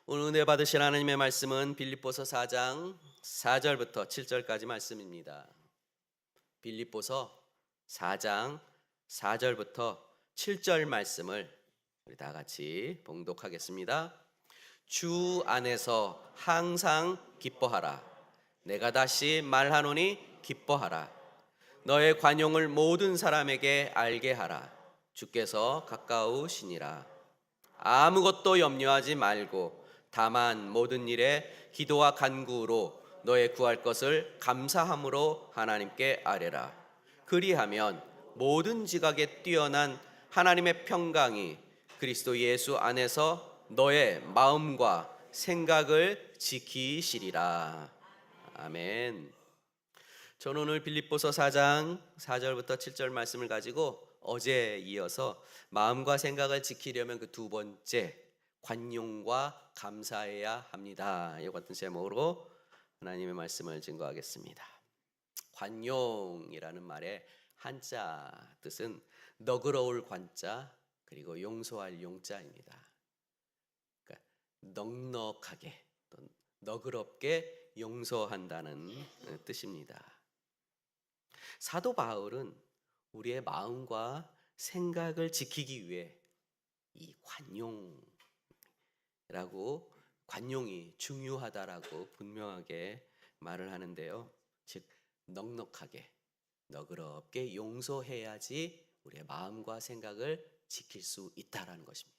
오늘 은혜 받으실 하나님의 말씀은 빌립보서 4장 4절부터 7절까지 말씀입니다. 빌립보서 4장 4절부터 7절 말씀을 우리 다 같이 봉독하겠습니다. 주 안에서 항상 기뻐하라. 내가 다시 말하노니 기뻐하라. 너의 관용을 모든 사람에게 알게 하라. 주께서 가까우시니라. 아무것도 염려하지 말고 다만 모든 일에 기도와 간구로 너의 구할 것을 감사함으로 하나님께 아뢰라. 그리하면 모든 지각에 뛰어난 하나님의 평강이 그리스도 예수 안에서 너의 마음과 생각을 지키시리라. 아멘. 저는 오늘 빌립보서 4장 4절부터 7절 말씀을 가지고 어제에 이어서 마음과 생각을 지키려면 그 두 번째 관용과 감사해야 합니다. 이와 같은 제목으로 하나님의 말씀을 증거하겠습니다. 관용이라는 말의 한자 뜻은 너그러울 관자 그리고 용서할 용자입니다. 그러니까 넉넉하게 또 너그럽게 용서한다는 뜻입니다. 사도 바울은 우리의 마음과 생각을 지키기 위해 이 관용이 중요하다라고 분명하게 말을 하는데요. 즉 넉넉하게 너그럽게 용서해야지 우리의 마음과 생각을 지킬 수 있다라는 것입니다.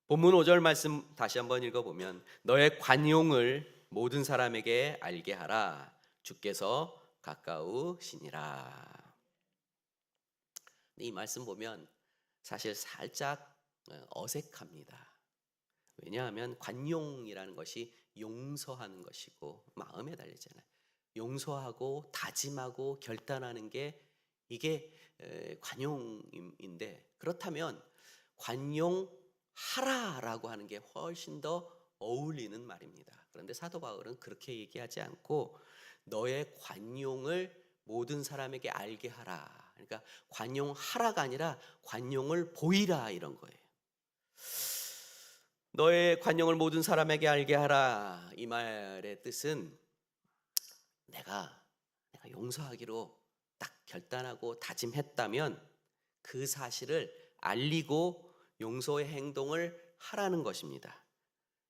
본문 5절 말씀 다시 한번 읽어보면 너의 관용을 모든 사람에게 알게 하라. 주께서 가까우시니라. 이 말씀 보면 사실 살짝 어색합니다. 왜냐하면 관용이라는 것이 용서하는 것이고 마음에 달리잖아요. 용서하고 다짐하고 결단하는 게 이게 관용인데, 그렇다면 관용하라라고 하는 게 훨씬 더 어울리는 말입니다. 그런데 사도 바울은 그렇게 얘기하지 않고 너의 관용을 모든 사람에게 알게 하라. 그러니까 관용하라가 아니라 관용을 보이라 이런 거예요. 너의 관용을 모든 사람에게 알게 하라. 이 말의 뜻은 내가 용서하기로 딱 결단하고 다짐했다면 그 사실을 알리고 용서의 행동을 하라는 것입니다.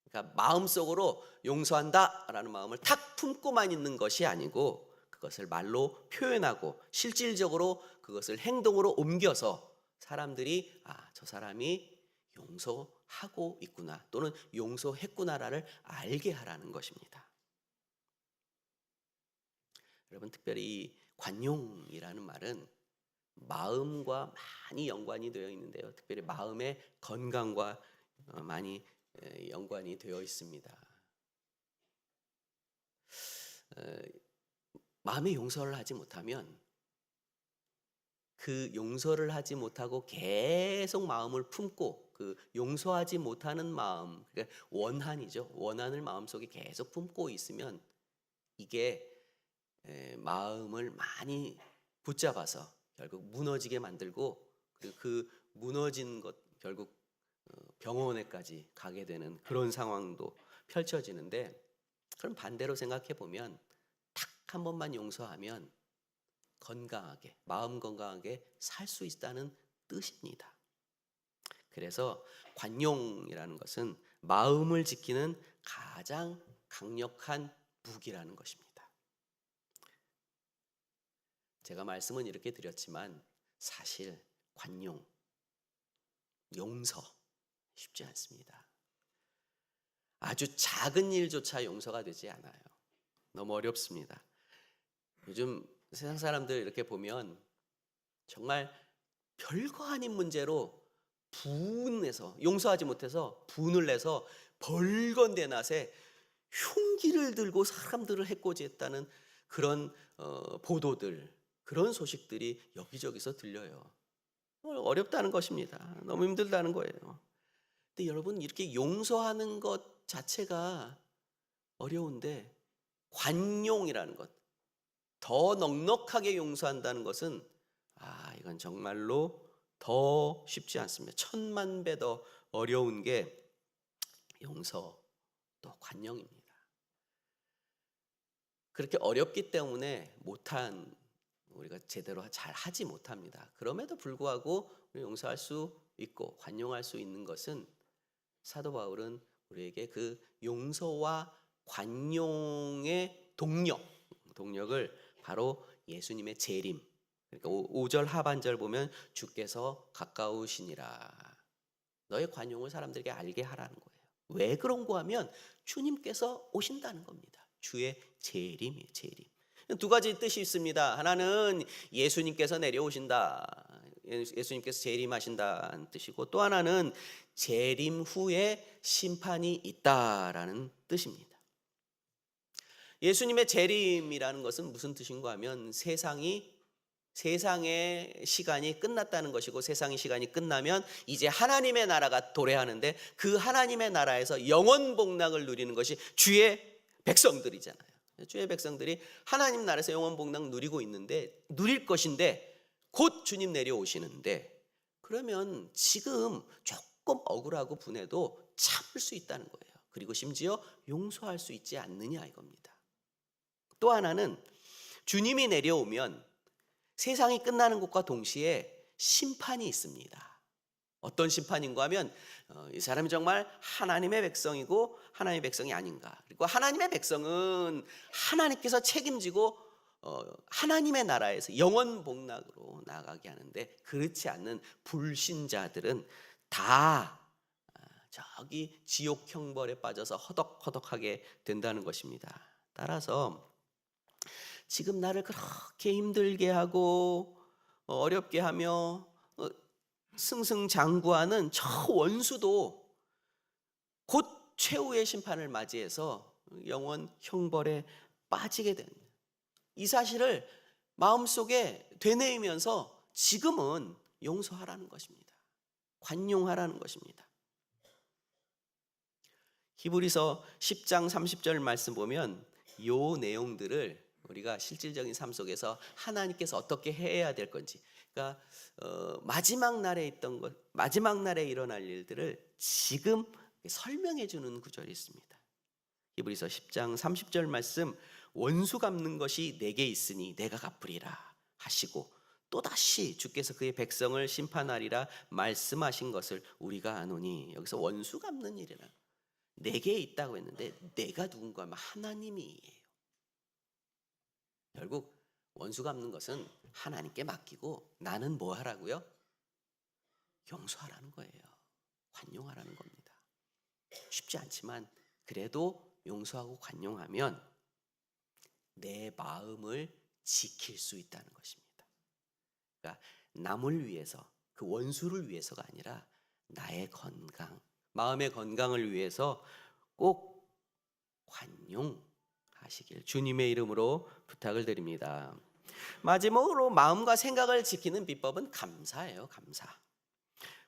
그러니까 마음속으로 용서한다라는 마음을 탁 품고만 있는 것이 아니고 그것을 말로 표현하고 실질적으로 그것을 행동으로 옮겨서 사람들이 저 사람이 용서하고 있구나 또는 용서했구나를 알게 하라는 것입니다. 여러분, 특별히 이 관용이라는 말은 마음과 많이 연관이 되어 있는데요. 특별히 마음의 건강과 많이 연관이 되어 있습니다. 마음의 용서를 하지 못하면 그 용서를 하지 못하고 계속 마음을 품고 그 용서하지 못하는 마음, 그러니까 원한이죠. 원한을 마음속에 계속 품고 있으면 이게 마음을 많이 붙잡아서 결국 무너지게 만들고 그 무너진 것 결국 병원에까지 가게 되는 그런 상황도 펼쳐지는데, 그럼 반대로 생각해 보면 딱 한 번만 용서하면 건강하게 마음 건강하게 살 수 있다는 뜻입니다. 그래서 관용이라는 것은 마음을 지키는 가장 강력한 무기라는 것입니다. 제가 말씀은 이렇게 드렸지만 사실 관용, 용서 쉽지 않습니다. 아주 작은 일조차 용서가 되지 않아요. 너무 어렵습니다. 요즘 세상 사람들 이렇게 보면 정말 별거 아닌 문제로 분해서 용서하지 못해서 분을 내서 벌건대 낯에 흉기를 들고 사람들을 해코지했다는 그런 보도들, 그런 소식들이 여기저기서 들려요. 어렵다는 것입니다. 너무 힘들다는 거예요. 근데 여러분, 이렇게 용서하는 것 자체가 어려운데 관용이라는 것, 더 넉넉하게 용서한다는 것은 이건 정말로 더 쉽지 않습니다. 천만 배 더 어려운 게 용서 또 관용입니다. 그렇게 어렵기 때문에 우리가 제대로 잘 하지 못합니다. 그럼에도 불구하고 용서할 수 있고 관용할 수 있는 것은 사도 바울은 우리에게 그 용서와 관용의 동력을 바로 예수님의 재림, 그러니까 5절 하반절 보면 주께서 가까우시니라. 너의 관용을 사람들에게 알게 하라는 거예요. 왜 그런가 하면 주님께서 오신다는 겁니다. 주의 재림이에요, 재림. 두 가지 뜻이 있습니다. 하나는 예수님께서 내려오신다. 예수님께서 재림하신다는 뜻이고, 또 하나는 재림 후에 심판이 있다라는 뜻입니다. 예수님의 재림이라는 것은 무슨 뜻인가 하면 세상의 시간이 끝났다는 것이고, 세상의 시간이 끝나면 이제 하나님의 나라가 도래하는데, 그 하나님의 나라에서 영원 복락을 누리는 것이 주의 백성들이잖아요. 주의 백성들이 하나님 나라에서 영원 복락 누리고 있는데, 누릴 것인데 곧 주님 내려오시는데, 그러면 지금 조금 억울하고 분해도 참을 수 있다는 거예요. 그리고 심지어 용서할 수 있지 않느냐 이겁니다. 또 하나는 주님이 내려오면 세상이 끝나는 것과 동시에 심판이 있습니다. 어떤 심판인가 하면 이 사람이 정말 하나님의 백성이고 하나님의 백성이 아닌가. 그리고 하나님의 백성은 하나님께서 책임지고 하나님의 나라에서 영원 복락으로 나아가게 하는데, 그렇지 않는 불신자들은 다 저기 지옥 형벌에 빠져서 허덕허덕하게 된다는 것입니다. 따라서 지금 나를 그렇게 힘들게 하고 어렵게 하며 승승장구하는 저 원수도 곧 최후의 심판을 맞이해서 영원 형벌에 빠지게 됩니다. 이 사실을 마음속에 되뇌이면서 지금은 용서하라는 것입니다. 관용하라는 것입니다. 히브리서 10장 30절 말씀 보면 이 내용들을 우리가 실질적인 삶 속에서 하나님께서 어떻게 해야 될 건지, 그러니까 마지막 날에 있던 것, 마지막 날에 일어날 일들을 지금 설명해 주는 구절이 있습니다. 히브리서 10장 30절 말씀, 원수 갚는 것이 내게 있으니 내가 갚으리라 하시고, 또다시 주께서 그의 백성을 심판하리라 말씀하신 것을 우리가 아노니. 여기서 원수 갚는 일이라 내게 있다고 했는데, 내가 누군가 하면 하나님이에요. 결국 원수 갚는 것은 하나님께 맡기고, 나는 뭐 하라고요? 용서하라는 거예요. 관용하라는 겁니다. 쉽지 않지만 그래도 용서하고 관용하면 내 마음을 지킬 수 있다는 것입니다. 그러니까 남을 위해서, 그 원수를 위해서가 아니라 나의 건강, 마음의 건강을 위해서 꼭 관용하시길 주님의 이름으로 부탁을 드립니다. 마지막으로 마음과 생각을 지키는 비법은 감사예요. 감사.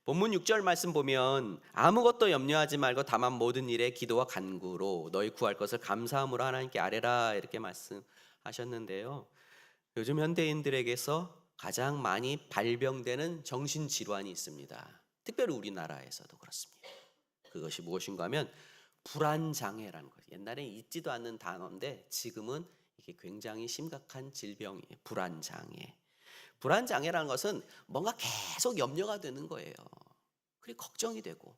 본문 6절 말씀 보면 아무것도 염려하지 말고 다만 모든 일에 기도와 간구로 너희 구할 것을 감사함으로 하나님께 아뢰라, 이렇게 말씀하셨는데요. 요즘 현대인들에게서 가장 많이 발병되는 정신질환이 있습니다. 특별히 우리나라에서도 그렇습니다. 그것이 무엇인가 하면 불안장애라는 거예요. 옛날에 있지도 않는 단어인데 지금은 이게 굉장히 심각한 질병이에요. 불안장애. 불안장애라는 것은 뭔가 계속 염려가 되는 거예요. 그리고 걱정이 되고,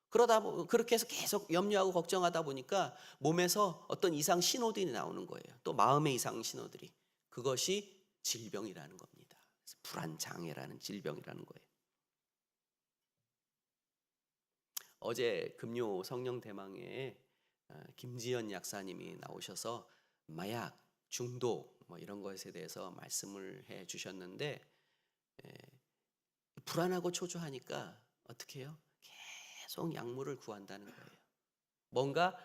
그렇게 해서 계속 염려하고 걱정하다 보니까 몸에서 어떤 이상 신호들이 나오는 거예요. 또 마음의 이상 신호들이. 그것이 질병이라는 겁니다. 그래서 불안장애라는 질병이라는 거예요. 어제 금요 성령대망회에 김지연 약사님이 나오셔서 마약, 중독 이런 것에 대해서 말씀을 해 주셨는데, 불안하고 초조하니까 어떻게 해요? 계속 약물을 구한다는 거예요. 뭔가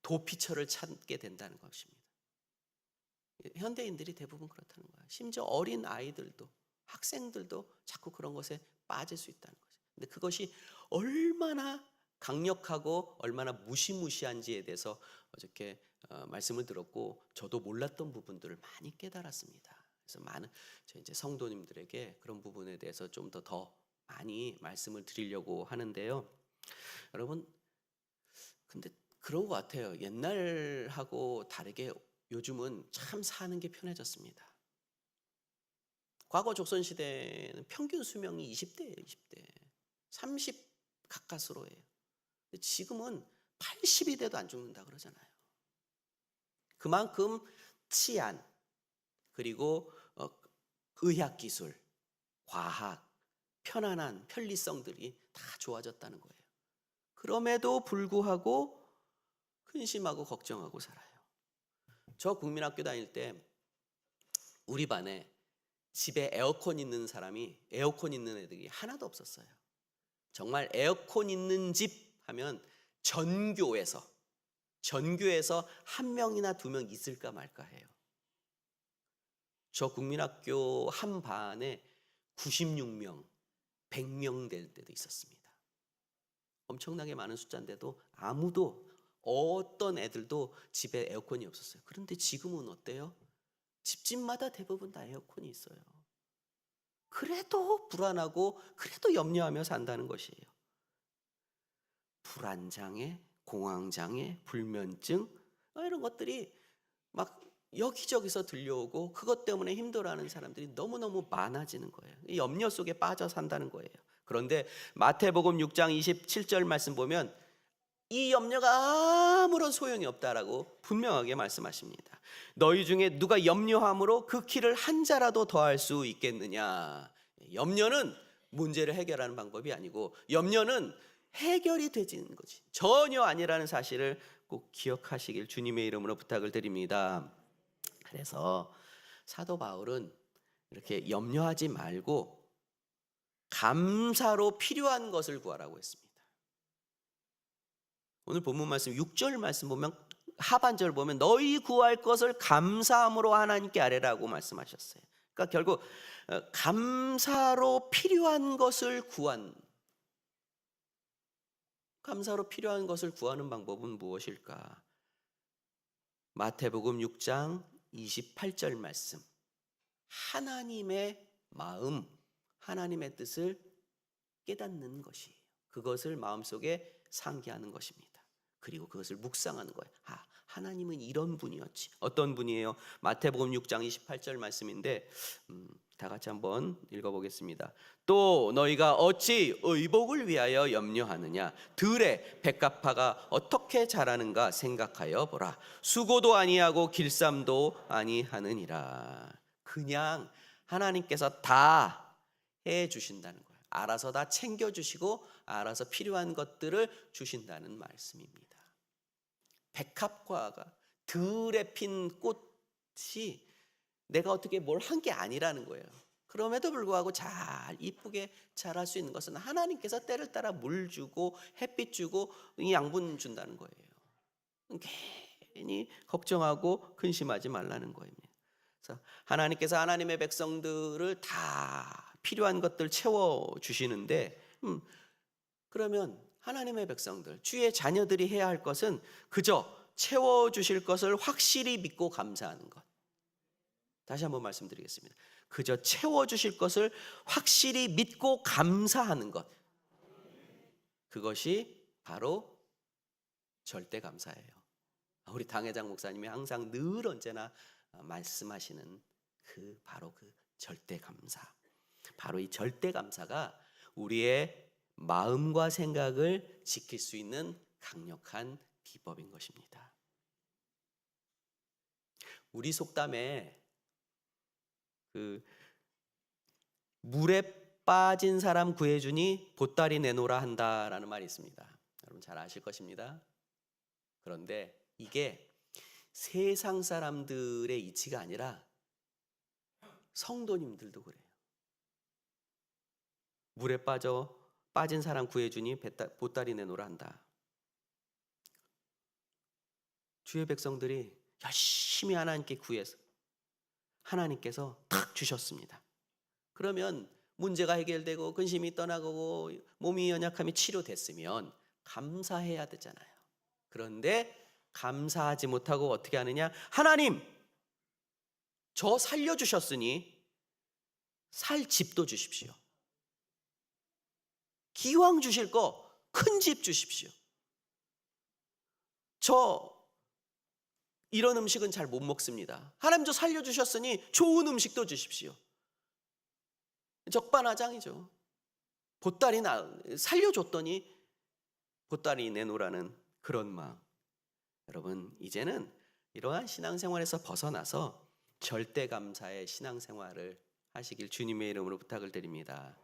도피처를 찾게 된다는 것입니다. 현대인들이 대부분 그렇다는 거예요. 심지어 어린 아이들도, 학생들도 자꾸 그런 것에 빠질 수 있다는 거죠. 근데 그것이 얼마나 강력하고 얼마나 무시무시한지에 대해서 어저께 말씀을 들었고, 저도 몰랐던 부분들을 많이 깨달았습니다. 그래서 많은 이제 성도님들에게 그런 부분에 대해서 좀 더 많이 말씀을 드리려고 하는데요. 여러분, 근데 그런 것 같아요. 옛날하고 다르게 요즘은 참 사는 게 편해졌습니다. 과거 조선시대는 평균 수명이 20대예요. 20대. 30 가까스로 해요. 근데 지금은 80이 돼도 안 죽는다 그러잖아요. 그만큼 치안, 그리고 의학기술, 과학, 편안한 편리성들이 다 좋아졌다는 거예요. 그럼에도 불구하고 근심하고 걱정하고 살아요. 저 국민학교 다닐 때 우리 반에 집에 에어컨 있는 사람이, 에어컨 있는 애들이 하나도 없었어요. 정말 에어컨 있는 집 하면 전교에서 한 명이나 두 명 있을까 말까 해요. 저 국민학교 한 반에 96명, 100명 될 때도 있었습니다. 엄청나게 많은 숫자인데도 아무도, 어떤 애들도 집에 에어컨이 없었어요. 그런데 지금은 어때요? 집집마다 대부분 다 에어컨이 있어요. 그래도 불안하고 그래도 염려하며 산다는 것이에요. 불안장애, 공황장애, 불면증, 이런 것들이 막 여기저기서 들려오고 그것 때문에 힘들어하는 사람들이 너무너무 많아지는 거예요. 이 염려 속에 빠져 산다는 거예요. 그런데 마태복음 6장 27절 말씀 보면 이 염려가 아무런 소용이 없다라고 분명하게 말씀하십니다. 너희 중에 누가 염려함으로 그 키를 한 자라도 더할 수 있겠느냐. 염려는 문제를 해결하는 방법이 아니고 염려는 해결이 되지는 거지 전혀 아니라는 사실을 꼭 기억하시길 주님의 이름으로 부탁을 드립니다. 그래서 사도 바울은 이렇게 염려하지 말고 감사로 필요한 것을 구하라고 했습니다. 오늘 본문 말씀 6절 말씀 보면, 하반절 보면 너희 구할 것을 감사함으로 하나님께 아뢰라고 말씀하셨어요. 그러니까 결국 감사로 필요한 것을 구하는 방법은 무엇일까? 마태복음 6장 28절 말씀, 하나님의 마음, 하나님의 뜻을 깨닫는 것이에요. 그것을 마음속에 상기하는 것입니다. 그리고 그것을 묵상하는 거예요. 하나님은 이런 분이었지. 어떤 분이에요? 마태복음 6장 28절 말씀인데 다 같이 한번 읽어보겠습니다. 또 너희가 어찌 의복을 위하여 염려하느냐? 들의 백합화가 어떻게 자라는가 생각하여 보라. 수고도 아니하고 길쌈도 아니하느니라. 그냥 하나님께서 다 해주신다는 거예요. 알아서 다 챙겨주시고 알아서 필요한 것들을 주신다는 말씀입니다. 백합화가, 들에 핀 꽃이 내가 어떻게 뭘 한 게 아니라는 거예요. 그럼에도 불구하고 잘 이쁘게 자랄 수 있는 것은 하나님께서 때를 따라 물 주고 햇빛 주고 양분 준다는 거예요. 괜히 걱정하고 근심하지 말라는 거입니다. 그래서 하나님께서 하나님의 백성들을 다 필요한 것들 채워 주시는데 그러면 하나님의 백성들, 주의 자녀들이 해야 할 것은 그저 채워 주실 것을 확실히 믿고 감사하는 것. 다시 한번 말씀드리겠습니다. 그저 채워 주실 것을 확실히 믿고 감사하는 것. 그것이 바로 절대 감사예요. 우리 당회장 목사님이 항상 늘 언제나 말씀하시는 바로 그 절대 감사. 바로 이 절대 감사가 우리의 마음과 생각을 지킬 수 있는 강력한 비법인 것입니다. 우리 속담에 물에 빠진 사람 구해주니 보따리 내놓으라 한다라는 말이 있습니다. 여러분 잘 아실 것입니다. 그런데 이게 세상 사람들의 이치가 아니라 성도님들도 그래요. 물에 빠진 사람 구해주니 보따리 내놓으라 한다. 주의 백성들이 열심히 하나님께 구해서 하나님께서 탁 주셨습니다. 그러면 문제가 해결되고 근심이 떠나고 몸이 연약함이 치료됐으면 감사해야 되잖아요. 그런데 감사하지 못하고 어떻게 하느냐? 하나님, 저 살려주셨으니 살 집도 주십시오. 기왕 주실 거 큰 집 주십시오. 저 이런 음식은 잘 못 먹습니다. 하나님 저 살려주셨으니 좋은 음식도 주십시오. 적반하장이죠. 보따리 살려줬더니 보따리 내놓으라는 그런 마음. 여러분, 이제는 이러한 신앙생활에서 벗어나서 절대감사의 신앙생활을 하시길 주님의 이름으로 부탁을 드립니다.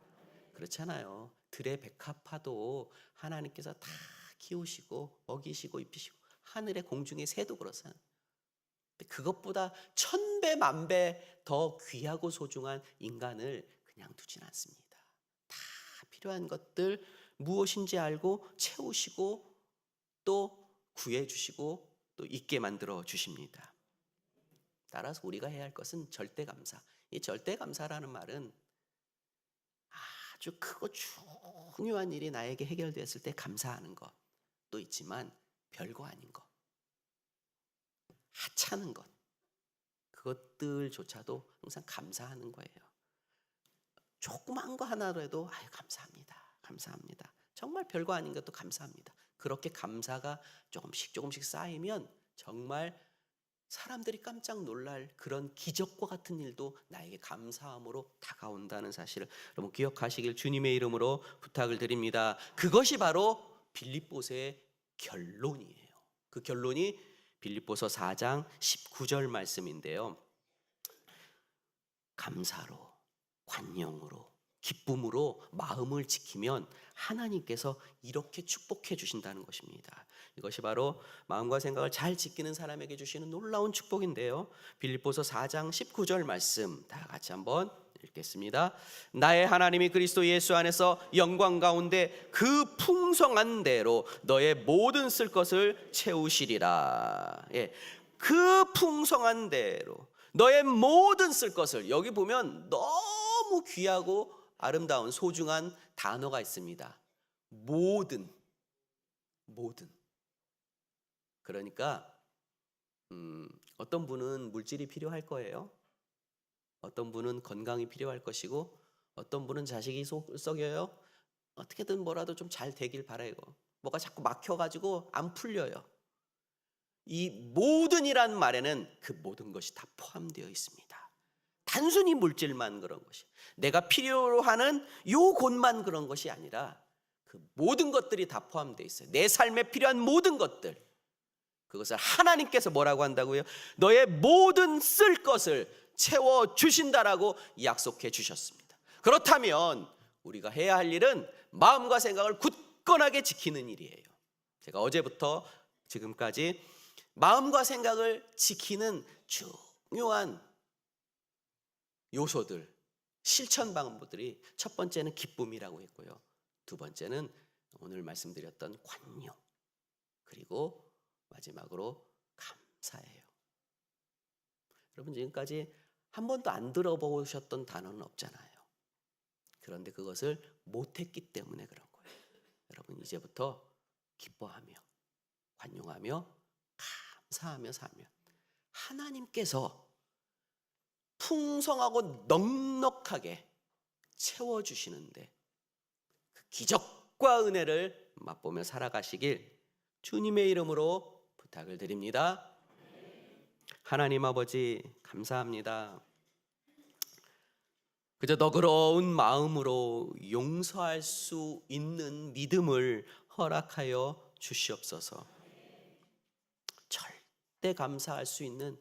그렇잖아요. 들의 백합화도 하나님께서 다 키우시고 먹이시고 입히시고 하늘의 공중의 새도 그렇잖아요. 그것보다 1000배 만배 더 귀하고 소중한 인간을 그냥 두진 않습니다. 다 필요한 것들 무엇인지 알고 채우시고 또 구해주시고 또 있게 만들어 주십니다. 따라서 우리가 해야 할 것은 절대감사. 이 절대감사라는 말은 아주 크고 중요한 일이 나에게 해결되었을 때 감사하는 것도 있지만 별거 아닌 것, 하찮은 것, 그것들조차도 항상 감사하는 거예요. 조그만 거 하나라도 감사합니다. 감사합니다. 정말 별거 아닌 것도 감사합니다. 그렇게 감사가 조금씩 쌓이면 정말 사람들이 깜짝 놀랄 그런 기적과 같은 일도 나에게 감사함으로 다가온다는 사실을 여러분 기억하시길 주님의 이름으로 부탁을 드립니다. 그것이 바로 빌립보서의 결론이에요. 그 결론이 빌립보서 4장 19절 말씀인데요. 감사로, 관용으로, 기쁨으로 마음을 지키면 하나님께서 이렇게 축복해 주신다는 것입니다. 이것이 바로 마음과 생각을 잘 지키는 사람에게 주시는 놀라운 축복인데요. 빌립보서 4장 19절 말씀 다 같이 한번 읽겠습니다. 나의 하나님이 그리스도 예수 안에서 영광 가운데 그 풍성한 대로 너의 모든 쓸 것을 채우시리라. 그 풍성한 대로 너의 모든 쓸 것을, 여기 보면 너무 귀하고 아름다운 소중한 단어가 있습니다. 모든. 그러니까 어떤 분은 물질이 필요할 거예요. 어떤 분은 건강이 필요할 것이고 어떤 분은 자식이 썩여요. 어떻게든 뭐라도 좀 잘 되길 바라요. 뭐가 자꾸 막혀가지고 안 풀려요. 이 모든이란 말에는 그 모든 것이 다 포함되어 있습니다. 단순히 물질만 그런 것이, 내가 필요로 하는 요 곳만 그런 것이 아니라 그 모든 것들이 다 포함되어 있어요. 내 삶에 필요한 모든 것들, 그것을 하나님께서 뭐라고 한다고요? 너의 모든 쓸 것을 채워주신다라고 약속해 주셨습니다. 그렇다면 우리가 해야 할 일은 마음과 생각을 굳건하게 지키는 일이에요. 제가 어제부터 지금까지 마음과 생각을 지키는 중요한 요소들, 실천 방법들이 첫 번째는 기쁨이라고 했고요. 두 번째는 오늘 말씀드렸던 관용, 그리고 마지막으로 감사예요. 여러분 지금까지 한 번도 안 들어보셨던 단어는 없잖아요. 그런데 그것을 못했기 때문에 그런 거예요. 여러분 이제부터 기뻐하며 관용하며 감사하며 살면 하나님께서 풍성하고 넉넉하게 채워주시는데 그 기적과 은혜를 맛보며 살아가시길 주님의 이름으로 부탁을 드립니다. 하나님 아버지 감사합니다. 그저 너그러운 마음으로 용서할 수 있는 믿음을 허락하여 주시옵소서. 절대 감사할 수 있는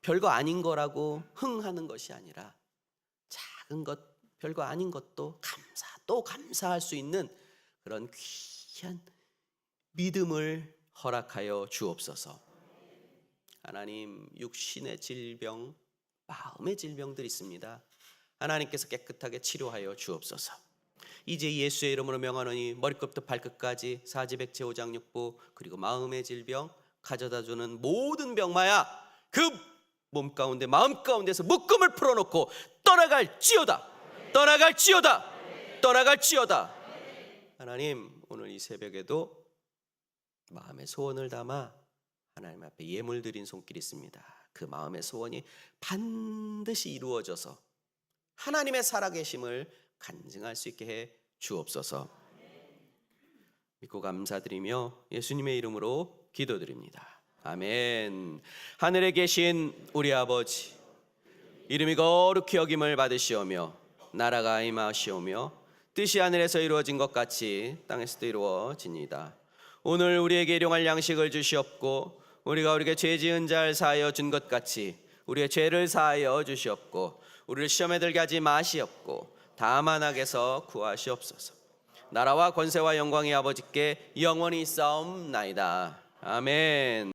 별거 아닌 거라고 흥하는 것이 아니라 작은 것, 별거 아닌 것도 또 감사할 수 있는 그런 귀한 믿음을 허락하여 주옵소서. 하나님, 육신의 질병, 마음의 질병들이 있습니다. 하나님께서 깨끗하게 치료하여 주옵소서. 이제 예수의 이름으로 명하노니 머리끝부터 발끝까지 사지백체 오장육부 그리고 마음의 질병 가져다주는 모든 병마야 그 몸 가운데 마음 가운데서 묶음을 풀어놓고 떠나갈지어다. 하나님, 오늘 이 새벽에도 마음의 소원을 담아 하나님 앞에 예물 드린 손길이 있습니다. 그 마음의 소원이 반드시 이루어져서 하나님의 살아계심을 간증할 수 있게 해 주옵소서. 믿고 감사드리며 예수님의 이름으로 기도드립니다. 아멘. 하늘에 계신 우리 아버지, 이름이 거룩히 여김을 받으시오며 나라가 임하시오며 뜻이 하늘에서 이루어진 것 같이 땅에서도 이루어지니이다. 오늘 우리에게 일용할 양식을 주시옵고 우리가 우리에게 죄 지은 자를 사하여 준 것 같이 우리의 죄를 사하여 주시옵고 우리를 시험에 들게 하지 마시옵고 다만 악에서 구하시옵소서. 나라와 권세와 영광이 아버지께 영원히 있사옵나이다. 아멘.